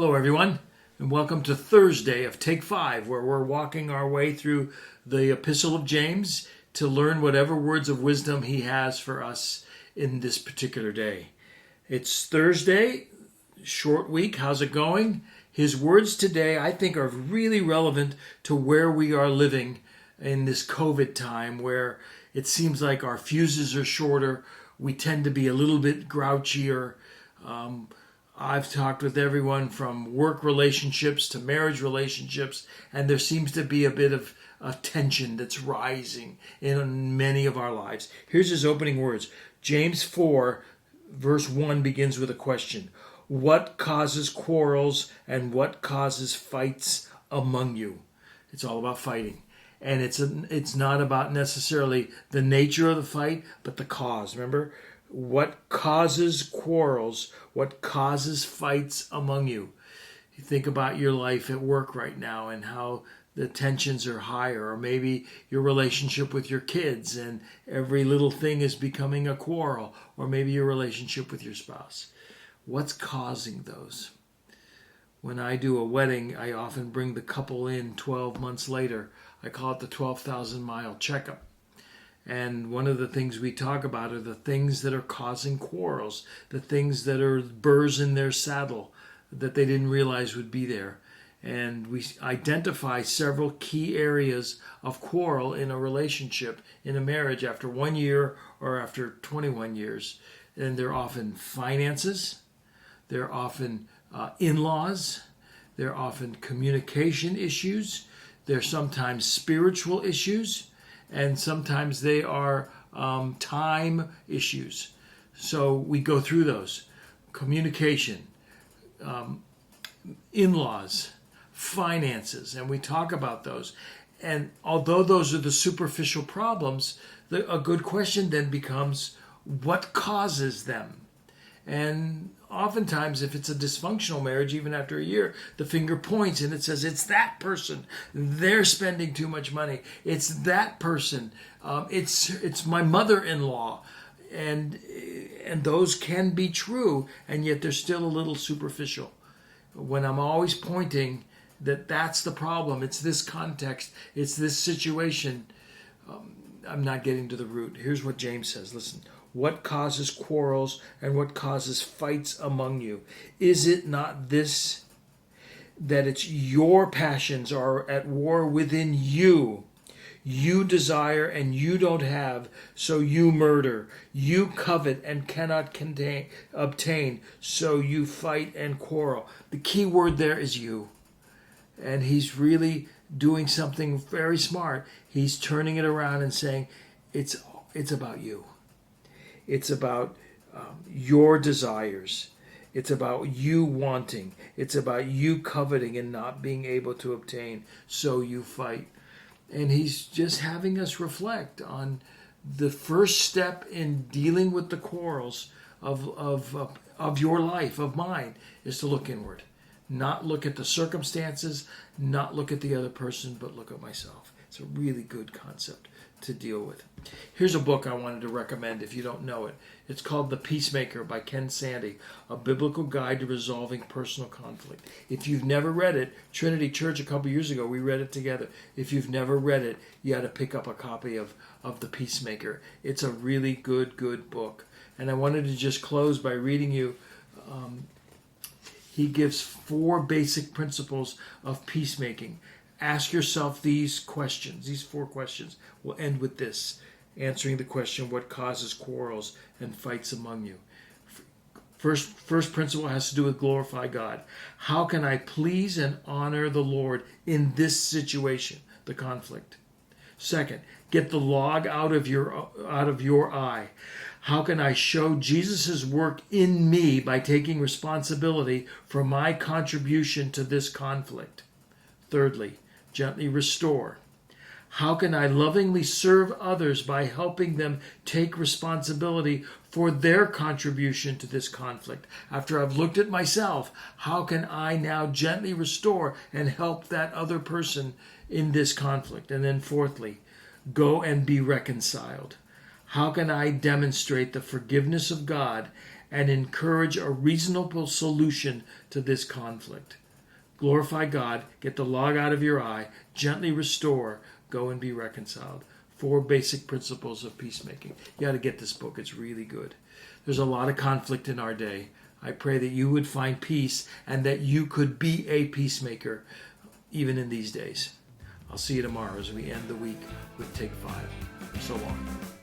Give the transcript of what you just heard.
Hello, everyone, and welcome to Thursday of Take 5, where we're walking our way through the Epistle of James to learn whatever words of wisdom he has for us in this particular day. It's Thursday, short week. How's it going? His words today, I think, are really relevant to where we are living in this COVID time, where it seems like our fuses are shorter. We tend to be a little bit grouchier. I've talked with everyone from work relationships to marriage relationships, and there seems to be a bit of a tension that's rising in many of our lives. Here's his opening words. James 4, verse 1 begins with a question. What causes quarrels and what causes fights among you? It's all about fighting. And it's not about necessarily the nature of the fight, but the cause. Remember? What causes quarrels? What causes fights among you? You think about your life at work right now and how the tensions are higher, or maybe your relationship with your kids and every little thing is becoming a quarrel, or maybe your relationship with your spouse. What's causing those? When I do a wedding, I often bring the couple in 12 months later. I call it the 12,000-mile checkup. And one of the things we talk about are the things that are causing quarrels, the things that are burrs in their saddle that they didn't realize would be there. And we identify several key areas of quarrel in a relationship, in a marriage, after 1 year or after 21 years. And they're often finances, they're often in-laws, they're often communication issues, they're sometimes spiritual issues, and sometimes they are time issues. So we go through those. Communication, in-laws, finances, and we talk about those. And although those are the superficial problems, a good question then becomes, what causes them? And oftentimes, if it's a dysfunctional marriage, even after a year, the finger points and it says, it's that person. They're spending too much money. It's that person. It's my mother-in-law. And those can be true, and yet they're still a little superficial. When I'm always pointing that that's the problem, it's this context, it's this situation, I'm not getting to the root. Here's what James says. Listen. What causes quarrels and what causes fights among you? Is it not this, that it's your passions are at war within you? You desire and you don't have, so you murder. You covet and cannot obtain, so you fight and quarrel. The key word there is you. And he's really doing something very smart. He's turning it around and saying, it's about you. It's about your desires. It's about you wanting. It's about you coveting and not being able to obtain, so you fight. And he's just having us reflect on the first step in dealing with the quarrels of your life, of mine, is to look inward. Not look at the circumstances, not look at the other person, but look at myself. It's a really good concept to deal with. Here's a book I wanted to recommend if you don't know it. It's called The Peacemaker by Ken Sande, a biblical guide to resolving personal conflict. If you've never read it, Trinity Church a couple years ago, we read it together. If you've never read it, you ought to pick up a copy of The Peacemaker. It's a really good book. And I wanted to just close by reading you. He gives 4 basic principles of peacemaking. Ask yourself these questions, these 4 questions. We'll end with this, answering the question, what causes quarrels and fights among you? First principle has to do with glorify God. How can I please and honor the Lord in this situation, the conflict? Second, get the log out of your eye. How can I show Jesus' work in me by taking responsibility for my contribution to this conflict? Thirdly, gently restore. How can I lovingly serve others by helping them take responsibility for their contribution to this conflict? After I've looked at myself, how can I now gently restore and help that other person in this conflict? And then fourthly, go and be reconciled. How can I demonstrate the forgiveness of God and encourage a reasonable solution to this conflict. Glorify God, get the log out of your eye, gently restore, go and be reconciled. 4 basic principles of peacemaking. You got to get this book. It's really good. There's a lot of conflict in our day. I pray that you would find peace and that you could be a peacemaker even in these days. I'll see you tomorrow as we end the week with Take 5. So long.